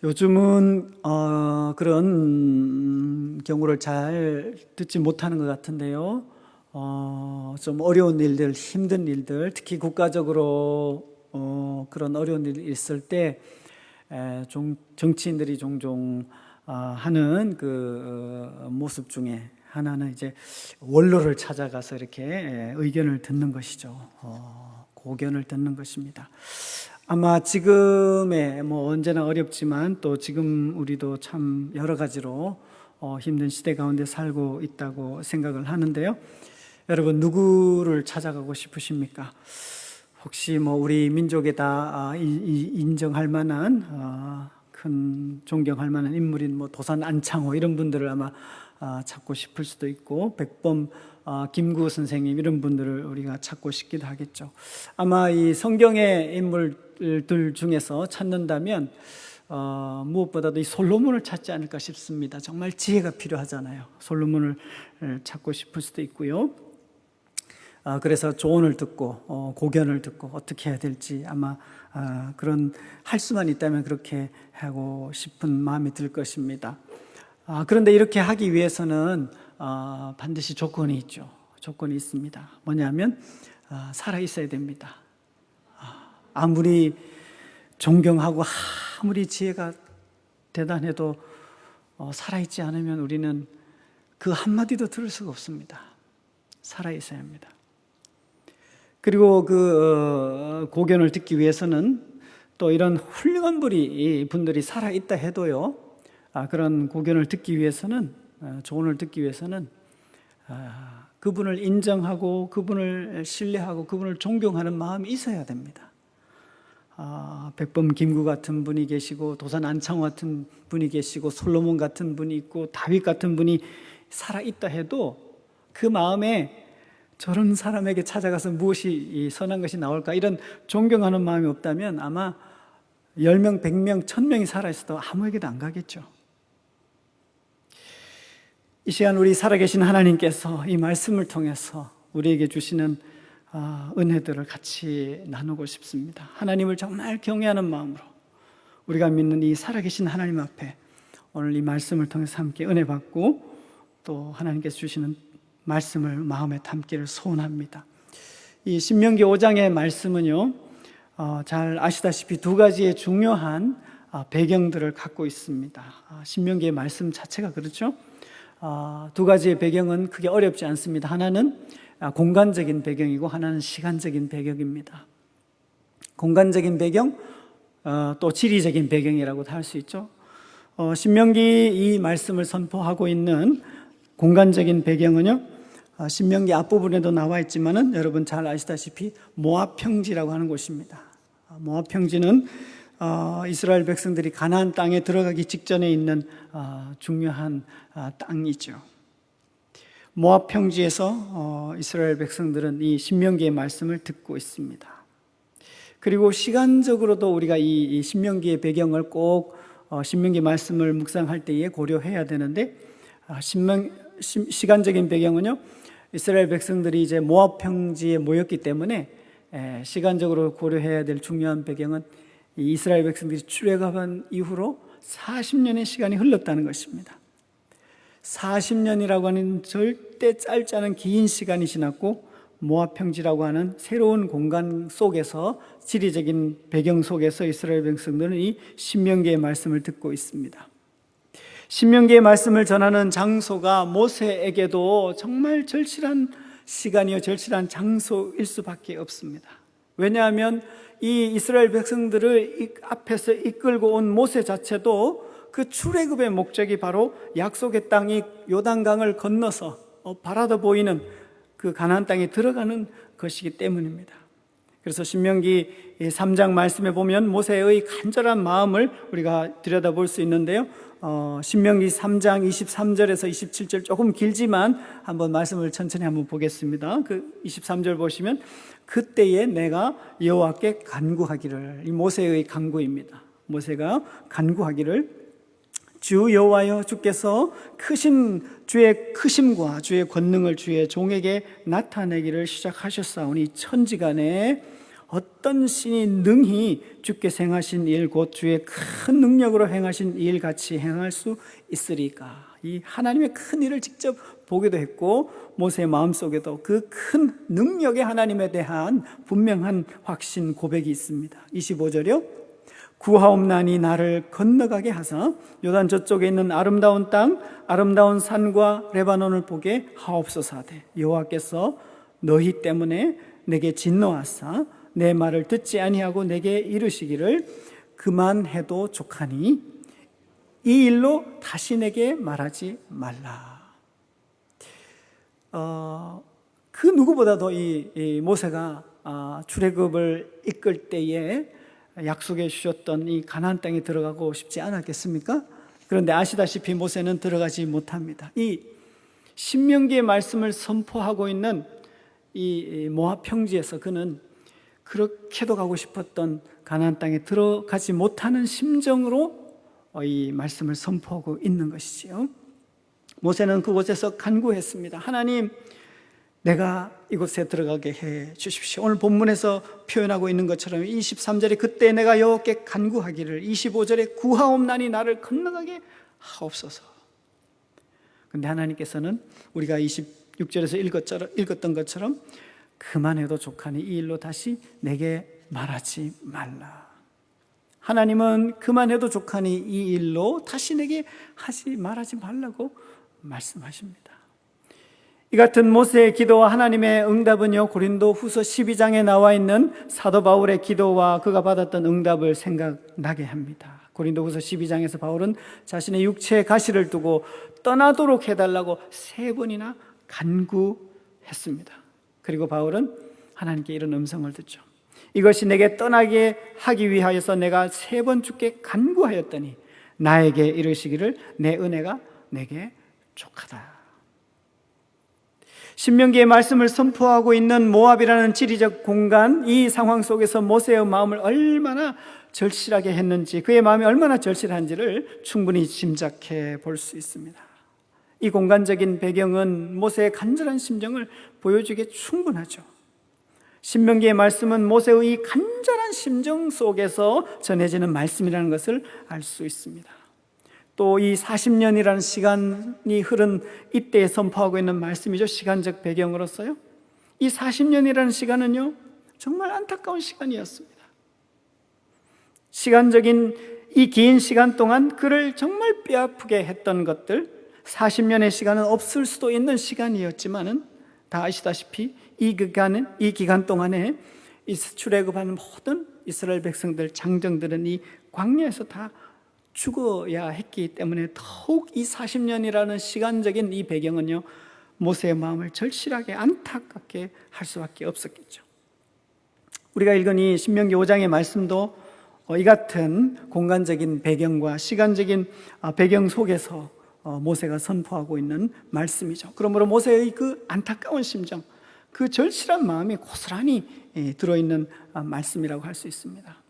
요즘은 그런 경우를 잘 듣지 못하는 것 같은데요. 좀 어려운 일들, 힘든 일들, 특히 국가적으로 그런 어려운 일이 있을 때 정치인들이 종종 하는 그 모습 중에 하나는 이제 원로를 찾아가서 이렇게 의견을 듣는 것이죠. 고견을 듣는 것입니다. 아마 지금의 언제나 어렵지만 또 지금 우리도 참 여러 가지로 힘든 시대 가운데 살고 있다고 생각을 하는데요. 여러분, 누구를 찾아가고 싶으십니까? 혹시 우리 민족에다 인정할 만한 큰 존경할 만한 인물인 도산 안창호 이런 분들을 아마 찾고 싶을 수도 있고, 백범 김구 선생님 이런 분들을 우리가 찾고 싶기도 하겠죠. 아마 이 성경의 인물들 중에서 찾는다면 무엇보다도 이 솔로몬을 찾지 않을까 싶습니다. 정말 지혜가 필요하잖아요. 솔로몬을 찾고 싶을 수도 있고요. 그래서 조언을 듣고 고견을 듣고 어떻게 해야 될지 아마 그런 할 수만 있다면 그렇게 하고 싶은 마음이 들 것입니다. 그런데 이렇게 하기 위해서는 반드시 조건이 있죠. 조건이 있습니다. 뭐냐면 살아 있어야 됩니다. 아무리 존경하고 아무리 지혜가 대단해도 살아있지 않으면 우리는 그 한마디도 들을 수가 없습니다. 살아 있어야 합니다. 그리고 그 고견을 듣기 위해서는 또 이런 훌륭한 분들이 살아있다 해도요, 그런 고견을 듣기 위해서는, 조언을 듣기 위해서는 그분을 인정하고 그분을 신뢰하고 그분을 존경하는 마음이 있어야 됩니다. 백범 김구 같은 분이 계시고 도산 안창호 같은 분이 계시고 솔로몬 같은 분이 있고 다윗 같은 분이 살아있다 해도 그 마음에 저런 사람에게 찾아가서 무엇이 선한 것이 나올까 이런 존경하는 마음이 없다면 아마 10명, 100명, 1000명이 살아있어도 아무에게도 안 가겠죠. 이 시간 우리 살아계신 하나님께서 이 말씀을 통해서 우리에게 주시는 은혜들을 같이 나누고 싶습니다. 하나님을 정말 경외하는 마음으로 우리가 믿는 이 살아계신 하나님 앞에 오늘 이 말씀을 통해서 함께 은혜 받고 또 하나님께서 주시는 말씀을 마음에 담기를 소원합니다. 이 신명기 5장의 말씀은요, 잘 아시다시피 두 가지의 중요한 배경들을 갖고 있습니다. 신명기의 말씀 자체가 그렇죠. 두 가지의 배경은 크게 어렵지 않습니다. 하나는 공간적인 배경이고 하나는 시간적인 배경입니다. 공간적인 배경, 또 지리적인 배경이라고도 할 수 있죠. 신명기 이 말씀을 선포하고 있는 공간적인 배경은요, 신명기 앞부분에도 나와 있지만은 여러분 잘 아시다시피 모압 평지라고 하는 곳입니다. 모압 평지는 이스라엘 백성들이 가나안 땅에 들어가기 직전에 있는 중요한 땅이죠. 모압 평지에서 이스라엘 백성들은 이 신명기의 말씀을 듣고 있습니다. 그리고 시간적으로도 우리가 이 신명기의 배경을 꼭 신명기 말씀을 묵상할 때에 고려해야 되는데, 시간적인 배경은요, 이스라엘 백성들이 이제 모압 평지에 모였기 때문에 시간적으로 고려해야 될 중요한 배경은 이 이스라엘 백성들이 출애굽한 이후로 40년의 시간이 흘렀다는 것입니다. 40년이라고 하는 절대 짧지 않은 긴 시간이 지났고 모압 평지라고 하는 새로운 공간 속에서, 지리적인 배경 속에서 이스라엘 백성들은 이 신명기의 말씀을 듣고 있습니다. 신명기의 말씀을 전하는 장소가 모세에게도 정말 절실한 시간이요, 절실한 장소일 수밖에 없습니다. 왜냐하면 이 이스라엘 백성들을 앞에서 이끌고 온 모세 자체도 그 출애굽의 목적이 바로 약속의 땅이 요단강을 건너서 바라다 보이는 그 가나안 땅에 들어가는 것이기 때문입니다. 그래서 신명기 3장 말씀에 보면 모세의 간절한 마음을 우리가 들여다볼 수 있는데요, 신명기 3장 23절에서 27절 조금 길지만 한번 말씀을 천천히 한번 보겠습니다. 그 23절 보시면 그때에 내가 여호와께 간구하기를, 이 모세의 간구입니다. 모세가 간구하기를 주 여호와여, 주께서 크신 주의 크심과 주의 권능을 주의 종에게 나타내기를 시작하셨사오니 천지간에 어떤 신이 능히 주께서 행하신 일, 곧 주의 큰 능력으로 행하신 일 같이 행할 수 있으리까? 이 하나님의 큰 일을 직접 보기도 했고 모세의 마음속에도 그 큰 능력의 하나님에 대한 분명한 확신 고백이 있습니다. 25절이요. 구하옵나니 나를 건너가게 하사 요단 저쪽에 있는 아름다운 땅, 아름다운 산과 레바논을 보게 하옵소서하되 여호와께서 너희 때문에 내게 진노하사 내 말을 듣지 아니하고 내게 이르시기를 그만해도 족하니 이 일로 다시 내게 말하지 말라. 그 누구보다도 이 모세가 출애굽을 이끌 때에 약속해 주셨던 이 가나안 땅에 들어가고 싶지 않았겠습니까? 그런데 아시다시피 모세는 들어가지 못합니다. 이 신명기의 말씀을 선포하고 있는 이 모압 평지에서 그는 그렇게도 가고 싶었던 가나안 땅에 들어가지 못하는 심정으로 이 말씀을 선포하고 있는 것이지요. 모세는 그곳에서 간구했습니다. 하나님, 내가 이곳에 들어가게 해 주십시오. 오늘 본문에서 표현하고 있는 것처럼 23절에 그때 내가 여호와께 간구하기를, 25절에 구하옵나니 나를 건너가게 하옵소서. 그런데 하나님께서는 우리가 26절에서 읽었던 것처럼 그만해도 족하니 이 일로 다시 내게 말하지 말라. 하나님은 그만해도 족하니 이 일로 다시 내게 말하지 말라고 말씀하십니다. 이 같은 모세의 기도와 하나님의 응답은요, 고린도 후서 12장에 나와 있는 사도 바울의 기도와 그가 받았던 응답을 생각나게 합니다. 고린도 후서 12장에서 바울은 자신의 육체의 가시를 두고 떠나도록 해달라고 3번이나 간구했습니다. 그리고 바울은 하나님께 이런 음성을 듣죠. 이것이 내게 떠나게 하기 위하여서 내가 3번 주께 간구하였더니 나에게 이르시기를 내 은혜가 내게 족하다. 신명기의 말씀을 선포하고 있는 모압이라는 지리적 공간, 이 상황 속에서 모세의 마음을 얼마나 절실하게 했는지, 그의 마음이 얼마나 절실한지를 충분히 짐작해 볼 수 있습니다. 이 공간적인 배경은 모세의 간절한 심정을 보여주기에 충분하죠. 신명기의 말씀은 모세의 이 간절한 심정 속에서 전해지는 말씀이라는 것을 알 수 있습니다. 또 이 40년이라는 시간이 흐른 이때에 선포하고 있는 말씀이죠. 시간적 배경으로서요. 이 40년이라는 시간은요, 정말 안타까운 시간이었습니다. 시간적인 이 긴 시간 동안 그를 정말 뼈아프게 했던 것들, 40년의 시간은 없을 수도 있는 시간이었지만은 다 아시다시피 이 기간 동안에 출애굽하는 모든 이스라엘 백성들, 장정들은 이 광야에서 다 죽어야 했기 때문에 더욱 이 40년이라는 시간적인 이 배경은요, 모세의 마음을 절실하게 안타깝게 할 수밖에 없었겠죠. 우리가 읽은 이 신명기 5장의 말씀도 이 같은 공간적인 배경과 시간적인 배경 속에서 모세가 선포하고 있는 말씀이죠. 그러므로 모세의 그 안타까운 심정, 그 절실한 마음이 고스란히 들어있는 말씀이라고 할 수 있습니다.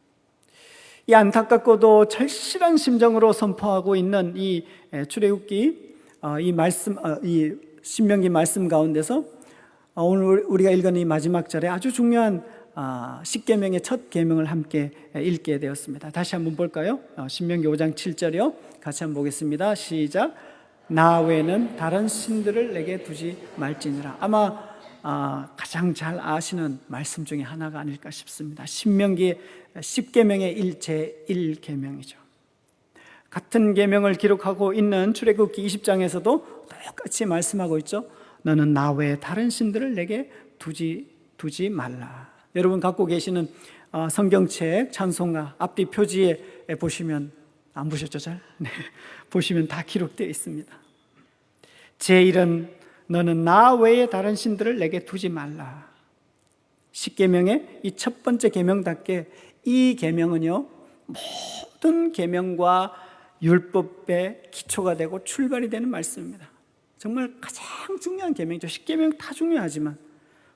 이 안타깝고도 절실한 심정으로 선포하고 있는 이 출애굽기 이 신명기 말씀 가운데서 오늘 우리가 읽은 이 마지막 절에 아주 중요한 십계명의 첫 계명을 함께 읽게 되었습니다. 다시 한번 볼까요? 신명기 5장 7절이요. 같이 한번 보겠습니다. 시작. 나 외에는 다른 신들을 내게 두지 말지니라. 아마 가장 잘 아시는 말씀 중에 하나가 아닐까 싶습니다. 신명기 10계명의 제1계명이죠. 같은 계명을 기록하고 있는 출애굽기 20장에서도 똑같이 말씀하고 있죠. 너는 나 외에 다른 신들을 내게 두지 말라. 여러분 갖고 계시는 성경책 찬송가 앞뒤 표지에 보시면, 안 보셨죠? 잘? 네. 보시면 다 기록되어 있습니다. 제1은 너는 나 외에 다른 신들을 내게 두지 말라. 10계명의 이 첫 번째 계명답게 이 계명은요, 모든 계명과 율법의 기초가 되고 출발이 되는 말씀입니다. 정말 가장 중요한 계명이죠. 10계명 다 중요하지만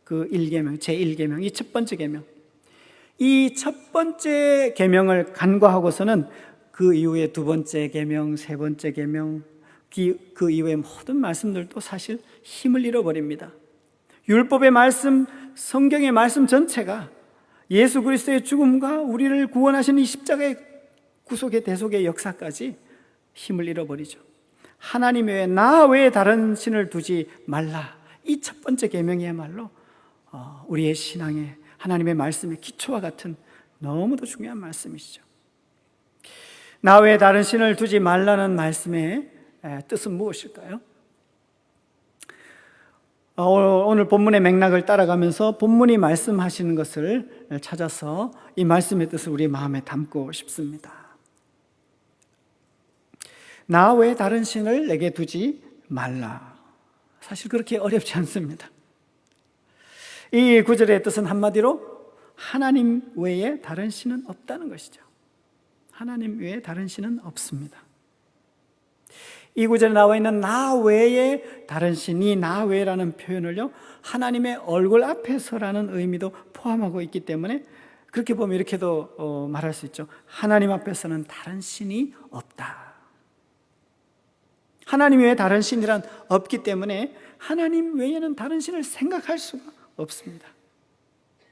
그 1계명, 제1계명, 이 첫 번째 계명, 이 첫 번째 계명을 간과하고서는 그 이후에 두 번째 계명, 세 번째 계명, 그 이후의 모든 말씀들도 사실 힘을 잃어버립니다. 율법의 말씀, 성경의 말씀 전체가 예수 그리스도의 죽음과 우리를 구원하신 이 십자가의 구속의 대속의 역사까지 힘을 잃어버리죠. 하나님 외에 나 외에 다른 신을 두지 말라. 이 첫 번째 계명이야말로 우리의 신앙의 하나님의 말씀의 기초와 같은 너무도 중요한 말씀이시죠. 나 외에 다른 신을 두지 말라는 말씀의 뜻은 무엇일까요? 오늘 본문의 맥락을 따라가면서 본문이 말씀하시는 것을 찾아서 이 말씀의 뜻을 우리 마음에 담고 싶습니다. 나 외에 다른 신을 내게 두지 말라. 사실 그렇게 어렵지 않습니다. 이 구절의 뜻은 한마디로 하나님 외에 다른 신은 없다는 것이죠. 하나님 외에 다른 신은 없습니다. 이 구절에 나와 있는 나 외에 다른 신이 나 외라는 표현을요, 하나님의 얼굴 앞에서라는 의미도 포함하고 있기 때문에 그렇게 보면 이렇게도 말할 수 있죠. 하나님 앞에서는 다른 신이 없다. 하나님 외에 다른 신이란 없기 때문에 하나님 외에는 다른 신을 생각할 수가 없습니다.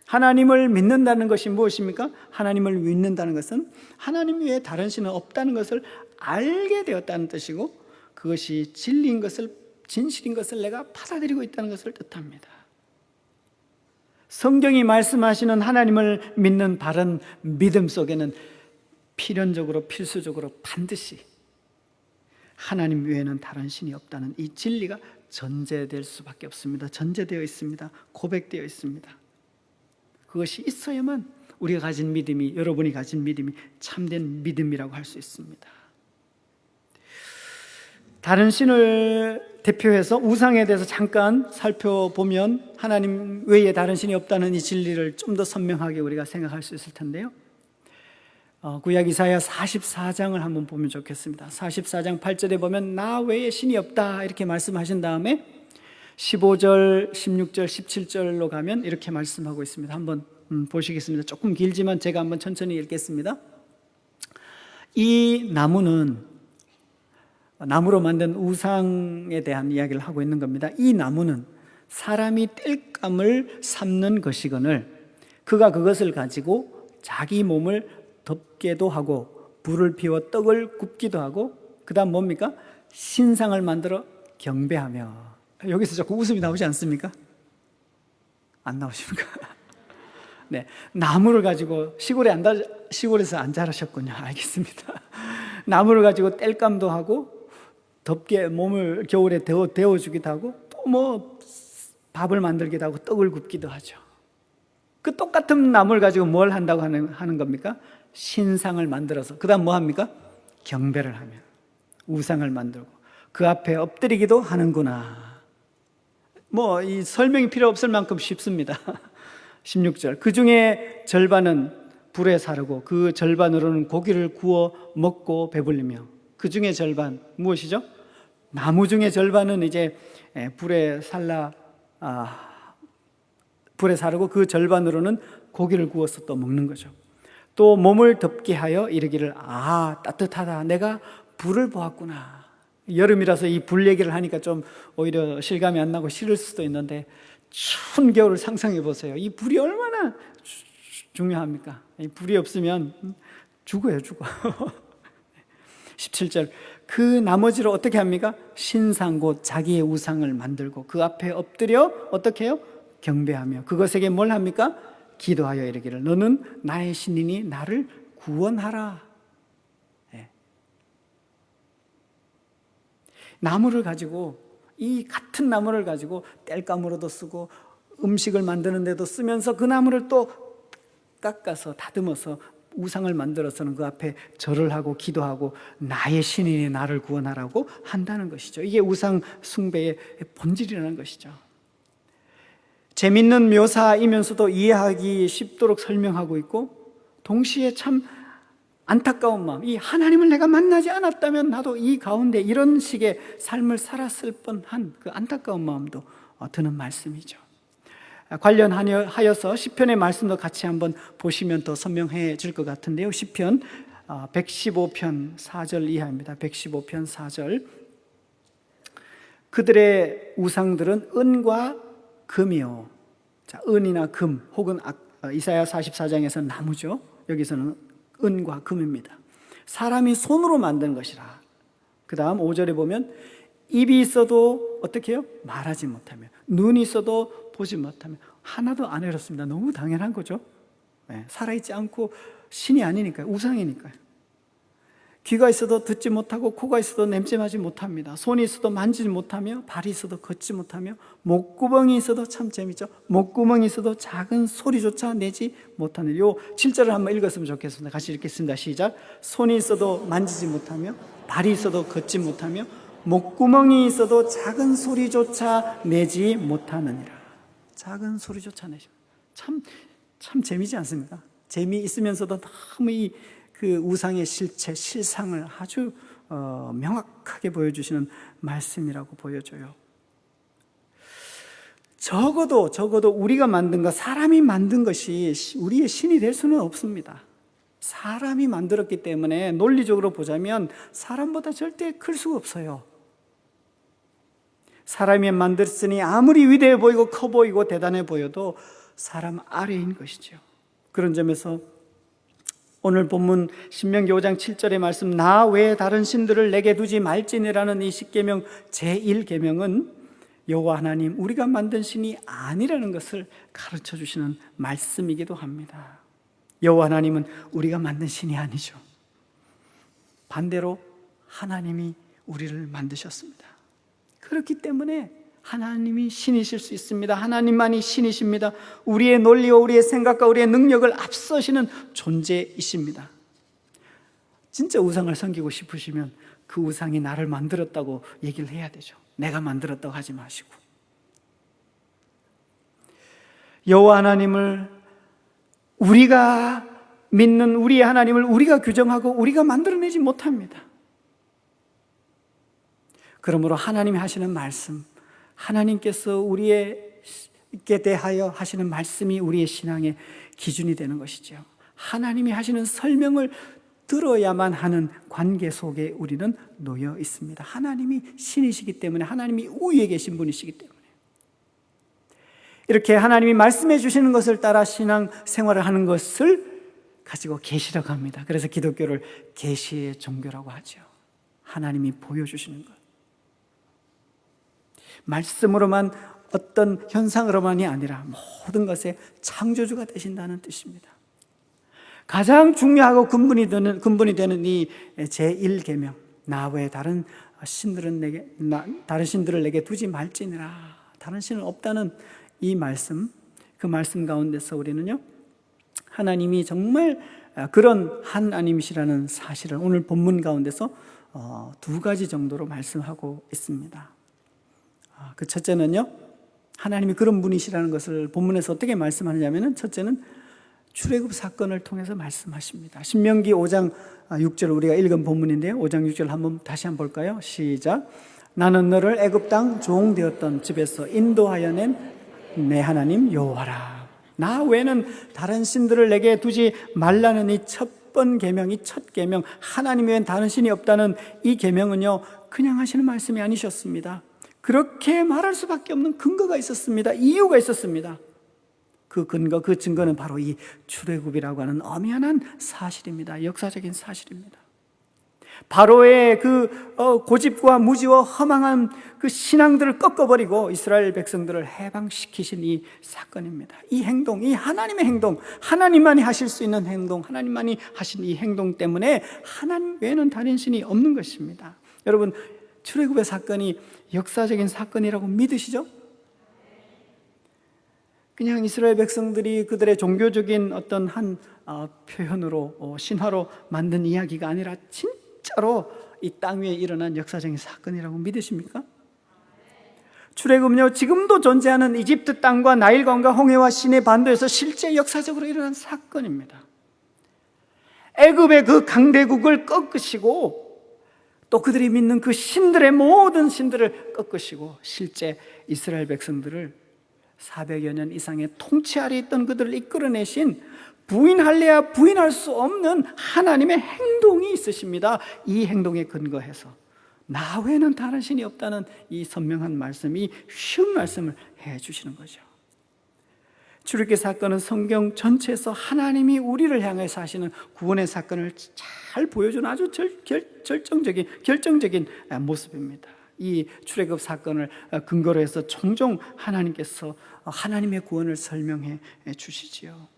하나님을 믿는다는 것이 무엇입니까? 하나님을 믿는다는 것은 하나님 외에 다른 신은 없다는 것을 알게 되었다는 뜻이고, 그것이 진리인 것을, 진실인 것을 내가 받아들이고 있다는 것을 뜻합니다. 성경이 말씀하시는 하나님을 믿는 바른 믿음 속에는 필연적으로, 필수적으로 반드시 하나님 외에는 다른 신이 없다는 이 진리가 전제될 수밖에 없습니다. 전제되어 있습니다. 고백되어 있습니다. 그것이 있어야만 우리가 가진 믿음이, 여러분이 가진 믿음이 참된 믿음이라고 할 수 있습니다. 다른 신을 대표해서 우상에 대해서 잠깐 살펴보면 하나님 외에 다른 신이 없다는 이 진리를 좀 더 선명하게 우리가 생각할 수 있을 텐데요. 구약 이사야 44장을 한번 보면 좋겠습니다. 44장 8절에 보면 나 외에 신이 없다 이렇게 말씀하신 다음에 15절, 16절, 17절로 가면 이렇게 말씀하고 있습니다. 한번 보시겠습니다. 조금 길지만 제가 한번 천천히 읽겠습니다. 이 나무는, 나무로 만든 우상에 대한 이야기를 하고 있는 겁니다. 이 나무는 사람이 땔감을 삶는 것이거늘 그가 그것을 가지고 자기 몸을 덮게도 하고 불을 피워 떡을 굽기도 하고, 그 다음 뭡니까? 신상을 만들어 경배하며. 여기서 자꾸 웃음이 나오지 않습니까? 안 나오십니까? 네, 나무를 가지고 시골에서 안 자라셨군요. 알겠습니다. 나무를 가지고 땔감도 하고 덥게 몸을 겨울에 데워주기도 하고 또 뭐 밥을 만들기도 하고 떡을 굽기도 하죠. 그 똑같은 나무를 가지고 뭘 한다고 하는 겁니까? 신상을 만들어서 그 다음 뭐 합니까? 경배를 하며 우상을 만들고 그 앞에 엎드리기도 하는구나. 뭐 이 설명이 필요 없을 만큼 쉽습니다. 16절, 그 중에 절반은 불에 사르고 그 절반으로는 고기를 구워 먹고 배불리며. 그 중에 절반 무엇이죠? 나무 중에 절반은 이제 불에 사르고 그 절반으로는 고기를 구워서 또 먹는 거죠. 또 몸을 덮게 하여 이르기를 따뜻하다, 내가 불을 보았구나. 여름이라서 이 불 얘기를 하니까 좀 오히려 실감이 안 나고 싫을 수도 있는데 추운 겨울을 상상해 보세요. 이 불이 얼마나 중요합니까? 이 불이 없으면 죽어요. 17절, 그 나머지로 어떻게 합니까? 신상 곧 자기의 우상을 만들고 그 앞에 엎드려 어떻게 해요? 경배하며 그것에게 뭘 합니까? 기도하여 이르기를 너는 나의 신이니 나를 구원하라. 네. 나무를 가지고, 이 같은 나무를 가지고 땔감으로도 쓰고 음식을 만드는 데도 쓰면서 그 나무를 또 깎아서 다듬어서 우상을 만들어서는 그 앞에 절을 하고 기도하고 나의 신이니 나를 구원하라고 한다는 것이죠. 이게 우상 숭배의 본질이라는 것이죠. 재밌는 묘사이면서도 이해하기 쉽도록 설명하고 있고, 동시에 참 안타까운 마음, 이 하나님을 내가 만나지 않았다면 나도 이 가운데 이런 식의 삶을 살았을 뻔한 그 안타까운 마음도 드는 말씀이죠. 관련하여서 시편의 말씀도 같이 한번 보시면 더 선명해질 것 같은데요. 시편 115편 4절 이하입니다. 115편 4절, 그들의 우상들은 은과 금이요. 자, 은이나 금 혹은 이사야 44장에서는 나무죠. 여기서는 은과 금입니다. 사람이 손으로 만든 것이라. 그 다음 5절에 보면 입이 있어도 어떻게 해요? 말하지 못하며, 눈이 있어도 보지 못하며. 하나도 안 어렵습니다. 너무 당연한 거죠. 살아있지 않고 신이 아니니까요. 우상이니까요. 귀가 있어도 듣지 못하고, 코가 있어도 냄새나지 못합니다. 손이 있어도 만지지 못하며, 발이 있어도 걷지 못하며, 목구멍이 있어도, 참 재밌죠? 목구멍이 있어도 작은 소리조차 내지 못하는. 요 7절을 한번 읽었으면 좋겠습니다. 같이 읽겠습니다. 시작. 손이 있어도 만지지 못하며, 발이 있어도 걷지 못하며, 목구멍이 있어도 작은 소리조차 내지 못하느니라. 작은 소리조차 내지. 참 재미지 않습니까? 재미있으면서도 너무 그 우상의 실체, 실상을 아주 명확하게 보여주시는 말씀이라고 보여져요. 적어도 우리가 만든 것, 사람이 만든 것이 우리의 신이 될 수는 없습니다. 사람이 만들었기 때문에 논리적으로 보자면 사람보다 절대 클 수가 없어요. 사람이 만들었으니 아무리 위대해 보이고 커 보이고 대단해 보여도 사람 아래인 것이죠. 그런 점에서 오늘 본문 신명기 5장 7절의 말씀, 나 외에 다른 신들을 내게 두지 말지니라는 이 십계명 제1계명은 여호와 하나님, 우리가 만든 신이 아니라는 것을 가르쳐 주시는 말씀이기도 합니다. 여호와 하나님은 우리가 만든 신이 아니죠. 반대로 하나님이 우리를 만드셨습니다. 그렇기 때문에 하나님이 신이실 수 있습니다. 하나님만이 신이십니다. 우리의 논리와 우리의 생각과 우리의 능력을 앞서시는 존재이십니다. 진짜 우상을 섬기고 싶으시면 그 우상이 나를 만들었다고 얘기를 해야 되죠. 내가 만들었다고 하지 마시고. 여호와 하나님을, 우리가 믿는 우리의 하나님을 우리가 규정하고 우리가 만들어내지 못합니다. 그러므로 하나님이 하시는 말씀, 하나님께서 우리에게 대하여 하시는 말씀이 우리의 신앙의 기준이 되는 것이죠. 하나님이 하시는 설명을 들어야만 하는 관계 속에 우리는 놓여 있습니다. 하나님이 신이시기 때문에, 하나님이 우위에 계신 분이시기 때문에. 이렇게 하나님이 말씀해 주시는 것을 따라 신앙 생활을 하는 것을 가지고 계시라고 합니다. 그래서 기독교를 계시의 종교라고 하죠. 하나님이 보여주시는 것. 말씀으로만, 어떤 현상으로만이 아니라 모든 것의 창조주가 되신다는 뜻입니다. 가장 중요하고 근본이 되는 이 제1계명, 나 외에 다른 신들을 내게 두지 말지니라. 다른 신은 없다는 이 말씀, 그 말씀 가운데서 우리는요, 하나님이 정말 그런 하나님이시라는 사실을 오늘 본문 가운데서 두 가지 정도로 말씀하고 있습니다. 그 첫째는요, 하나님이 그런 분이시라는 것을 본문에서 어떻게 말씀하느냐면, 첫째는 출애굽 사건을 통해서 말씀하십니다. 신명기 5장 6절 우리가 읽은 본문인데요, 5장 6절 다시 한번 볼까요? 시작. 나는 너를 애굽 땅 종 되었던 집에서 인도하여 낸 내 하나님 여호와라. 나 외에는 다른 신들을 내게 두지 말라는 이 첫 번 계명, 이 첫 계명, 하나님 외엔 다른 신이 없다는 이 계명은요, 그냥 하시는 말씀이 아니셨습니다. 그렇게 말할 수밖에 없는 근거가 있었습니다. 이유가 있었습니다. 그 근거, 그 증거는 바로 이 출애굽이라고 하는 엄연한 사실입니다. 역사적인 사실입니다. 바로의 그 고집과 무지와 허망한 그 신앙들을 꺾어버리고 이스라엘 백성들을 해방시키신 이 사건입니다. 이 행동, 이 하나님의 행동, 하나님만이 하실 수 있는 행동, 하나님만이 하신 이 행동 때문에 하나님 외에는 다른 신이 없는 것입니다. 여러분, 출애굽의 사건이 역사적인 사건이라고 믿으시죠? 그냥 이스라엘 백성들이 그들의 종교적인 어떤 한 표현으로, 신화로 만든 이야기가 아니라 진짜로 이 땅 위에 일어난 역사적인 사건이라고 믿으십니까? 출애굽은요, 지금도 존재하는 이집트 땅과 나일강과 홍해와 시내 반도에서 실제 역사적으로 일어난 사건입니다. 애굽의 그 강대국을 꺾으시고, 또 그들이 믿는 그 신들의 모든 신들을 꺾으시고, 실제 이스라엘 백성들을 400여 년 이상의 통치 아래 있던 그들을 이끌어내신, 부인할래야 부인할 수 없는 하나님의 행동이 있으십니다. 이 행동에 근거해서 나 외에는 다른 신이 없다는 이 선명한 말씀, 이 쉬운 말씀을 해 주시는 거죠. 출애굽기 사건은 성경 전체에서 하나님이 우리를 향해서 하시는 구원의 사건을 잘 보여주는 아주 결정적인 모습입니다. 이 출애굽 사건을 근거로 해서 종종 하나님께서 하나님의 구원을 설명해 주시지요.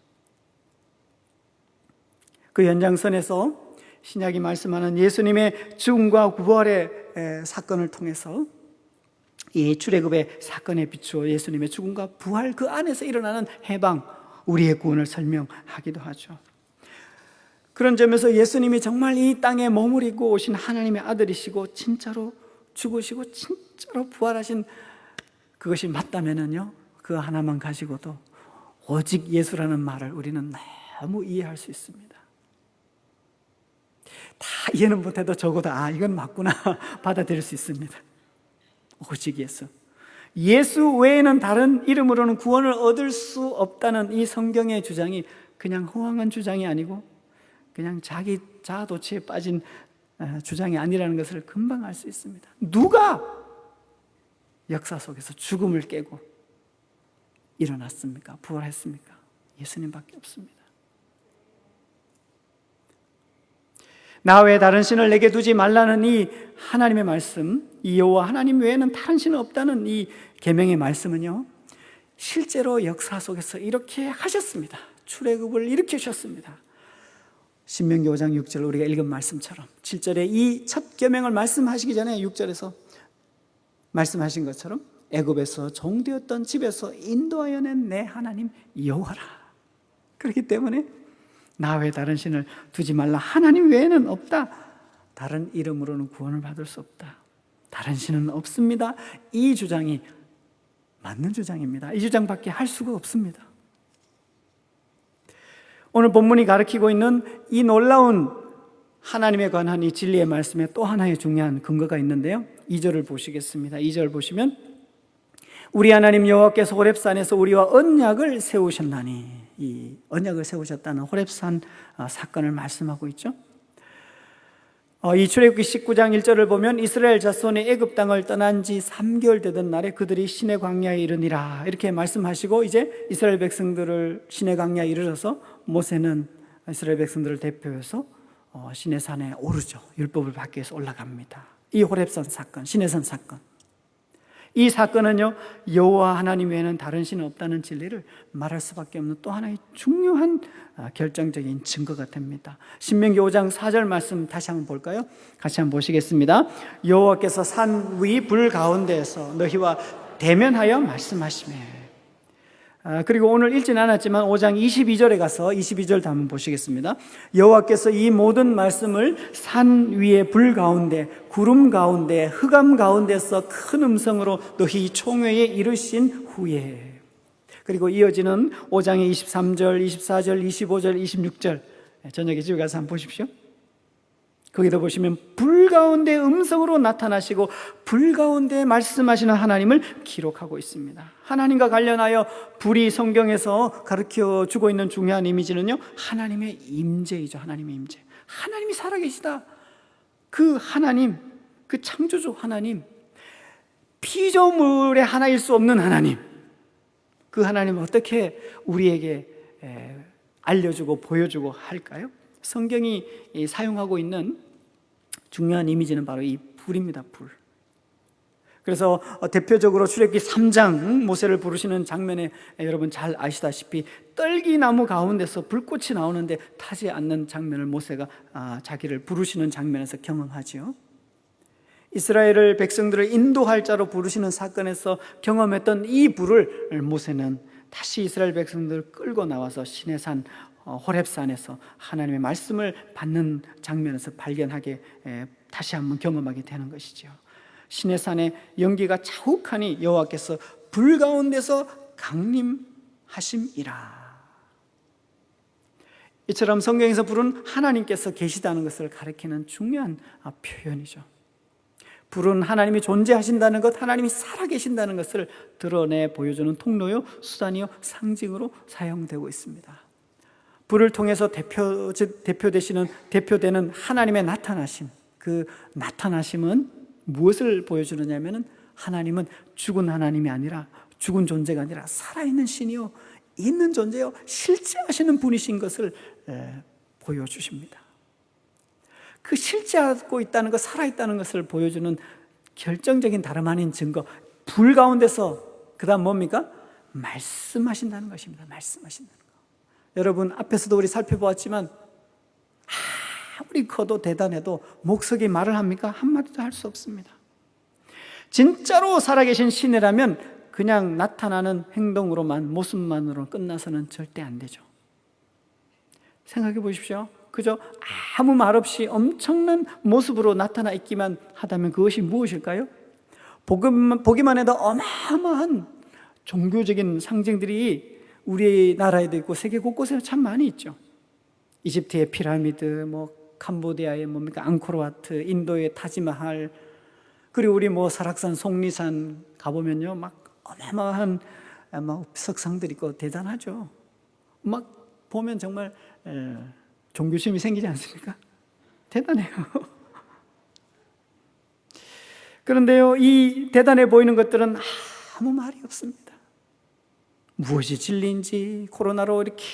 그 연장선에서 신약이 말씀하는 예수님의 죽음과 부활의 사건을 통해서 이 출애굽의 사건에 비추어 예수님의 죽음과 부활 그 안에서 일어나는 해방, 우리의 구원을 설명하기도 하죠. 그런 점에서 예수님이 정말 이 땅에 머무르고 오신 하나님의 아들이시고 진짜로 죽으시고 진짜로 부활하신 그것이 맞다면은요, 그 하나만 가지고도 오직 예수라는 말을 우리는 너무 이해할 수 있습니다. 다 이해는 못해도 적어도 이건 맞구나 받아들일 수 있습니다. 오직 예수. 예수 외에는 다른 이름으로는 구원을 얻을 수 없다는 이 성경의 주장이 그냥 허황한 주장이 아니고 그냥 자기 자아도취에 빠진 주장이 아니라는 것을 금방 알 수 있습니다. 누가 역사 속에서 죽음을 깨고 일어났습니까? 부활했습니까? 예수님밖에 없습니다. 나 외에 다른 신을 내게 두지 말라는 이 하나님의 말씀, 이 여호와 하나님 외에는 다른 신은 없다는 이 계명의 말씀은요, 실제로 역사 속에서 이렇게 하셨습니다. 출애굽을 일으키셨습니다. 신명기 5장 6절 우리가 읽은 말씀처럼 7절에 이 첫 계명을 말씀하시기 전에 6절에서 말씀하신 것처럼 애굽에서 종되었던 집에서 인도하여 낸 내 하나님 여호와라. 그렇기 때문에 나 외에 다른 신을 두지 말라. 하나님 외에는 없다. 다른 이름으로는 구원을 받을 수 없다. 다른 신은 없습니다. 이 주장이 맞는 주장입니다. 이 주장밖에 할 수가 없습니다. 오늘 본문이 가르치고 있는 이 놀라운 하나님에 관한 이 진리의 말씀에 또 하나의 중요한 근거가 있는데요, 2절을 보시겠습니다. 2절 보시면 우리 하나님 여호와께서 호렙산에서 우리와 언약을 세우셨나니, 이 언약을 세우셨다는 호렙산 사건을 말씀하고 있죠. 이 출애굽기 19장 1절을 보면 이스라엘 자손이 애굽 땅을 떠난 지 3개월 되던 날에 그들이 시내 광야에 이르니라 이렇게 말씀하시고, 이제 이스라엘 백성들을 시내 광야에 이르러서 모세는 이스라엘 백성들을 대표해서 시내산에 오르죠. 율법을 받기 위해서 올라갑니다. 이 호렙산 사건, 시내산 사건, 이 사건은요, 여호와 하나님 외에는 다른 신은 없다는 진리를 말할 수밖에 없는 또 하나의 중요한 결정적인 증거가 됩니다. 신명기 5장 4절 말씀 다시 한번 볼까요? 같이 한번 보시겠습니다. 여호와께서 산 위 불 가운데에서 너희와 대면하여 말씀하시매. 그리고 오늘 읽진 않았지만 5장 22절에 가서 22절도 한번 보시겠습니다. 여호와께서 이 모든 말씀을 산 위에 불 가운데 구름 가운데 흑암 가운데서 큰 음성으로 너희 총회에 이르신 후에. 그리고 이어지는 5장의 23절, 24절, 25절, 26절 저녁에 집에 가서 한번 보십시오. 거기다 보시면 불 가운데 음성으로 나타나시고 불 가운데 말씀하시는 하나님을 기록하고 있습니다. 하나님과 관련하여 불이 성경에서 가르쳐주고 있는 중요한 이미지는요, 하나님의 임재이죠. 하나님의 임재. 하나님이 살아계시다. 그 하나님, 그 창조주 하나님, 피조물의 하나일 수 없는 하나님, 그 하나님을 어떻게 우리에게 알려주고 보여주고 할까요? 성경이 사용하고 있는 중요한 이미지는 바로 이 불입니다. 불. 그래서 대표적으로 출애굽기 3장 모세를 부르시는 장면에 여러분 잘 아시다시피 떨기나무 가운데서 불꽃이 나오는데 타지 않는 장면을 모세가 자기를 부르시는 장면에서 경험하지요. 이스라엘을 백성들을 인도할 자로 부르시는 사건에서 경험했던 이 불을 모세는 다시 이스라엘 백성들을 끌고 나와서 시내산 호렙산에서 하나님의 말씀을 받는 장면에서 발견하게 다시 한번 경험하게 되는 것이죠. 시내산의 연기가 자욱하니 여호와께서 불 가운데서 강림하심이라. 이처럼 성경에서 불은 하나님께서 계시다는 것을 가리키는 중요한 표현이죠. 불은 하나님이 존재하신다는 것, 하나님이 살아계신다는 것을 드러내 보여주는 통로요, 수단이요, 상징으로 사용되고 있습니다. 불을 통해서 대표되는 하나님의 나타나심, 그 나타나심은 무엇을 보여주느냐면은 하나님은 죽은 하나님이 아니라, 죽은 존재가 아니라 살아있는 신이요 있는 존재요, 실제하시는 분이신 것을 보여주십니다. 그 실제하고 있다는 것, 살아있다는 것을 보여주는 결정적인 다름 아닌 증거, 불 가운데서 그 다음 뭡니까? 말씀하신다는 것입니다. 말씀하신다는 것. 여러분, 앞에서도 우리 살펴보았지만 아무리 커도 대단해도 목석이 말을 합니까? 한마디도 할 수 없습니다. 진짜로 살아계신 신이라면 그냥 나타나는 행동으로만, 모습만으로 끝나서는 절대 안 되죠. 생각해 보십시오. 그저 아무 말 없이 엄청난 모습으로 나타나 있기만 하다면 그것이 무엇일까요? 보기만 해도 어마어마한 종교적인 상징들이 우리나라에도 있고 세계 곳곳에 참 많이 있죠. 이집트의 피라미드, 캄보디아의 앙코르와트, 인도의 타지마할, 그리고 우리 설악산, 속리산 가보면요, 막 어마어마한 석상들이 있고 대단하죠. 막 보면 정말 종교심이 생기지 않습니까? 대단해요. 그런데요, 이 대단해 보이는 것들은 아무 말이 없습니다. 무엇이 진리인지 코로나로 이렇게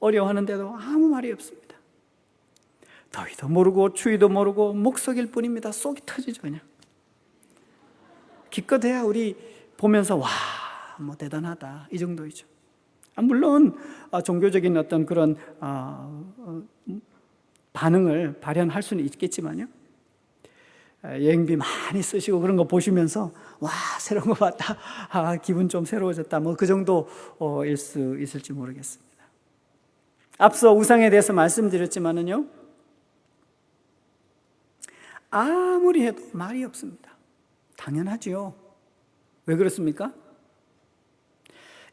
어려워하는데도 아무 말이 없습니다. 더위도 모르고 추위도 모르고 목석일 뿐입니다. 속이 터지죠. 그냥 기껏해야 우리 보면서 와, 대단하다, 이 정도이죠. 물론 종교적인 어떤 그런 반응을 발현할 수는 있겠지만요, 여행비 많이 쓰시고 그런 거 보시면서 와, 새로운 거 봤다, 기분 좀 새로워졌다, 그 정도일 수 있을지 모르겠습니다. 앞서 우상에 대해서 말씀드렸지만은요, 아무리 해도 말이 없습니다. 당연하지요. 왜 그렇습니까?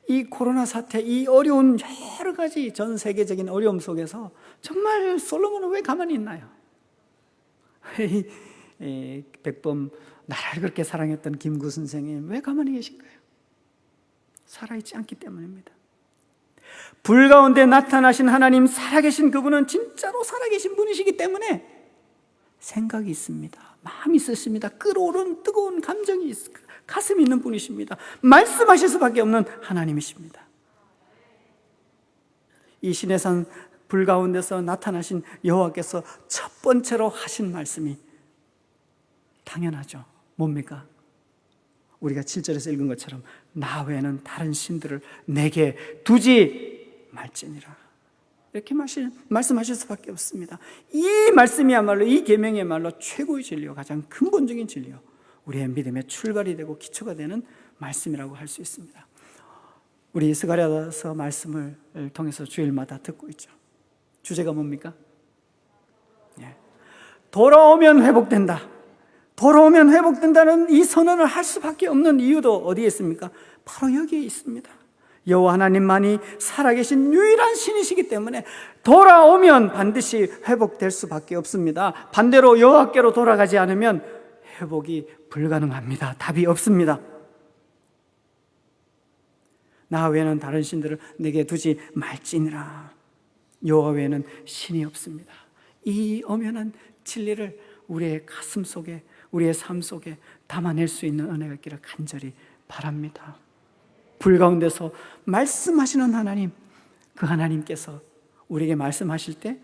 이 코로나 사태, 이 어려운 여러 가지 전 세계적인 어려움 속에서 정말 솔로몬은 왜 가만히 있나요? 백범, 나라를 그렇게 사랑했던 김구 선생님 왜 가만히 계신가요? 살아있지 않기 때문입니다. 불 가운데 나타나신 하나님, 살아계신 그분은 진짜로 살아계신 분이시기 때문에 생각이 있습니다. 마음이 있으십니다. 끓어오른 뜨거운 감정이 가슴이 있는 분이십니다. 말씀하실 수밖에 없는 하나님이십니다. 이 시내산 불 가운데서 나타나신 여호와께서 첫 번째로 하신 말씀이 당연하죠. 뭡니까? 우리가 7절에서 읽은 것처럼 나 외에는 다른 신들을 내게 두지 말지니라. 이렇게 말씀하실 수밖에 없습니다. 이 말씀이야말로, 이 계명이야말로 최고의 진리요, 가장 근본적인 진리요, 우리의 믿음의 출발이 되고 기초가 되는 말씀이라고 할 수 있습니다. 우리 스가랴서 말씀을 통해서 주일마다 듣고 있죠. 주제가 뭡니까? 돌아오면 회복된다. 돌아오면 회복된다는 이 선언을 할 수밖에 없는 이유도 어디에 있습니까? 바로 여기에 있습니다. 여호와 하나님만이 살아계신 유일한 신이시기 때문에 돌아오면 반드시 회복될 수밖에 없습니다. 반대로 여호와께로 돌아가지 않으면 회복이 불가능합니다. 답이 없습니다. 나 외에는 다른 신들을 내게 두지 말지니라. 여호와 외에는 신이 없습니다. 이 엄연한 진리를 우리의 가슴 속에, 우리의 삶 속에 담아낼 수 있는 은혜가 있기를 간절히 바랍니다. 불 가운데서 말씀하시는 하나님, 그 하나님께서 우리에게 말씀하실 때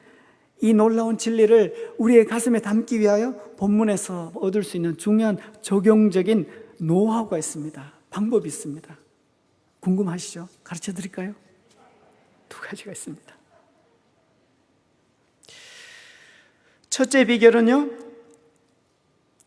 이 놀라운 진리를 우리의 가슴에 담기 위하여 본문에서 얻을 수 있는 중요한 적용적인 노하우가 있습니다. 방법이 있습니다. 궁금하시죠? 가르쳐 드릴까요? 두 가지가 있습니다. 첫째 비결은요,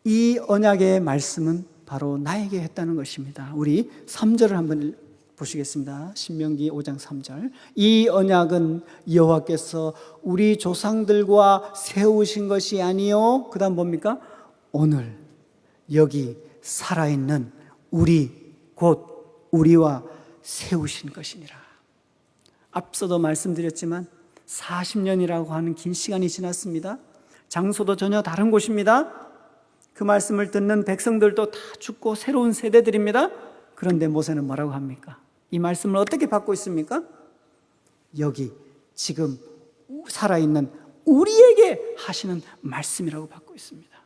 이 언약의 말씀은 바로 나에게 했다는 것입니다. 우리 3절을 한번 보시겠습니다. 신명기 5장 3절. 이 언약은 여호와께서 우리 조상들과 세우신 것이 아니요, 그 다음 뭡니까? 오늘 여기 살아있는 우리, 곧 우리와 세우신 것이니라. 앞서도 말씀드렸지만 40년이라고 하는 긴 시간이 지났습니다. 장소도 전혀 다른 곳입니다. 그 말씀을 듣는 백성들도 다 죽고 새로운 세대들입니다. 그런데 모세는 뭐라고 합니까? 이 말씀을 어떻게 받고 있습니까? 여기 지금 살아있는 우리에게 하시는 말씀이라고 받고 있습니다.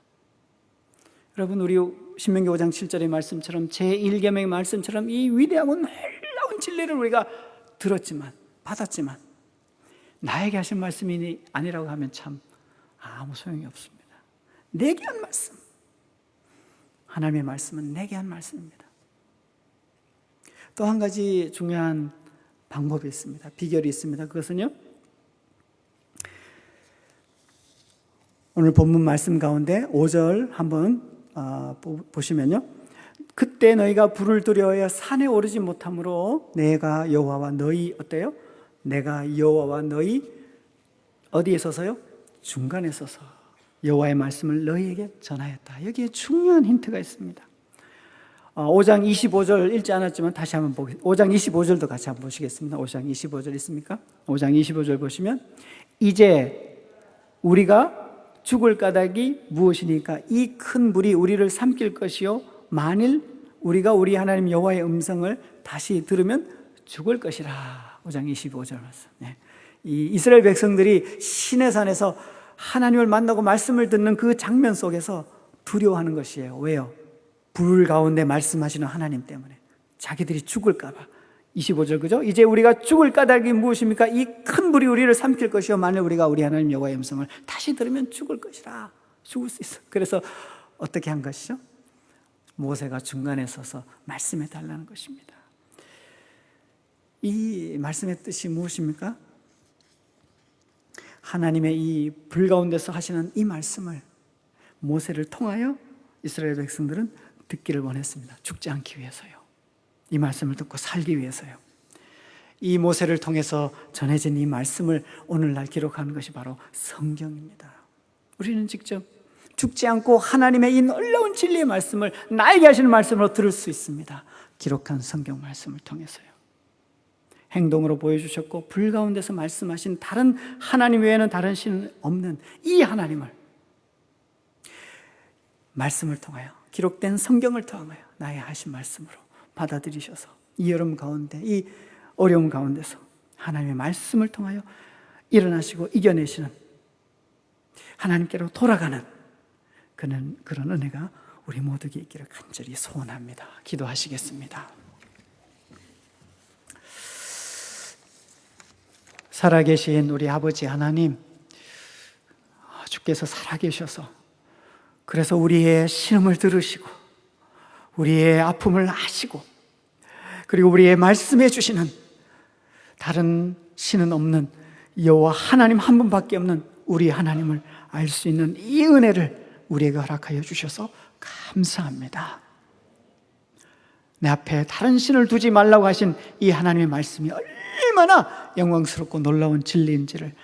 여러분, 우리 신명기 5장 7절의 말씀처럼 제1계명의 말씀처럼 이 위대하고 놀라운 놀라운 진리를 우리가 들었지만, 받았지만 나에게 하신 말씀이 아니라고 하면 참 아무 소용이 없습니다. 내게 한 말씀, 하나님의 말씀은 내게 한 말씀입니다. 또 한 가지 중요한 방법이 있습니다. 비결이 있습니다. 그것은요, 오늘 본문 말씀 가운데 5절 한번 보시면요, 그때 너희가 불을 두려워하여 산에 오르지 못하므로 내가 여호와와 너희, 어때요? 내가 여호와와 너희 어디에 서서요? 중간에 서서 여호와의 말씀을 너희에게 전하였다. 여기에 중요한 힌트가 있습니다. 5장 25절 읽지 않았지만 다시 한번 보겠습니다. 5장 25절도 같이 한번 보시겠습니다. 5장 25절 있습니까? 5장 25절 보시면, 이제 우리가 죽을 까닭이 무엇이니까 이 큰 불이 우리를 삼킬 것이요 만일 우리가 우리 하나님 여호와의 음성을 다시 들으면 죽을 것이라. 5장 25절 말씀. 이 이스라엘 백성들이 시내산에서 하나님을 만나고 말씀을 듣는 그 장면 속에서 두려워하는 것이에요. 왜요? 불 가운데 말씀하시는 하나님 때문에 자기들이 죽을까 봐. 25절, 그죠? 이제 우리가 죽을 까닭이 무엇입니까? 이 큰 불이 우리를 삼킬 것이요 만일 우리가 우리 하나님 여호와의 음성을 다시 들으면 죽을 것이라. 죽을 수 있어. 그래서 어떻게 한 것이죠? 모세가 중간에 서서 말씀해 달라는 것입니다. 이 말씀의 뜻이 무엇입니까? 하나님의 이 불 가운데서 하시는 이 말씀을 모세를 통하여 이스라엘 백성들은 듣기를 원했습니다. 죽지 않기 위해서요. 이 말씀을 듣고 살기 위해서요. 이 모세를 통해서 전해진 이 말씀을 오늘날 기록하는 것이 바로 성경입니다. 우리는 직접 죽지 않고 하나님의 이 놀라운 진리의 말씀을 나에게 하시는 말씀으로 들을 수 있습니다. 기록한 성경 말씀을 통해서요. 행동으로 보여주셨고 불 가운데서 말씀하신 다른 하나님 외에는 다른 신은 없는 이 하나님을 말씀을 통하여, 기록된 성경을 통하여 나의 하신 말씀으로 받아들이셔서 이 여름 가운데, 이 어려움 가운데서 하나님의 말씀을 통하여 일어나시고 이겨내시는, 하나님께로 돌아가는 그런 은혜가 우리 모두에게 있기를 간절히 소원합니다. 기도하시겠습니다. 살아계신 우리 아버지 하나님, 주께서 살아계셔서 그래서 우리의 신음을 들으시고 우리의 아픔을 아시고 그리고 우리의 말씀해 주시는 다른 신은 없는 여호와 하나님 한 분밖에 없는 우리 하나님을 알 수 있는 이 은혜를 우리에게 허락하여 주셔서 감사합니다. 내 앞에 다른 신을 두지 말라고 하신 이 하나님의 말씀이 얼마나 영광스럽고 놀라운 진리인지를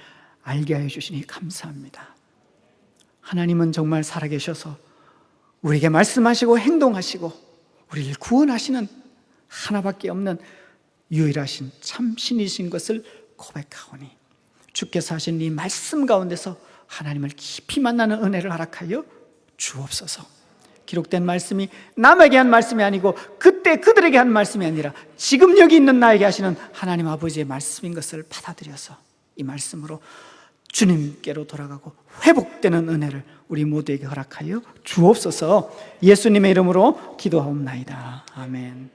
알게 하여 주시니 감사합니다. 하나님은 정말 살아계셔서 우리에게 말씀하시고 행동하시고 우리를 구원하시는 하나밖에 없는 유일하신 참 신이신 것을 고백하오니 주께서 하신 이 말씀 가운데서 하나님을 깊이 만나는 은혜를 허락하여 주옵소서. 기록된 말씀이 남에게 한 말씀이 아니고 그때 그들에게 한 말씀이 아니라 지금 여기 있는 나에게 하시는 하나님 아버지의 말씀인 것을 받아들여서 이 말씀으로 주님께로 돌아가고 회복되는 은혜를 우리 모두에게 허락하여 주옵소서. 예수님의 이름으로 기도하옵나이다. 아멘.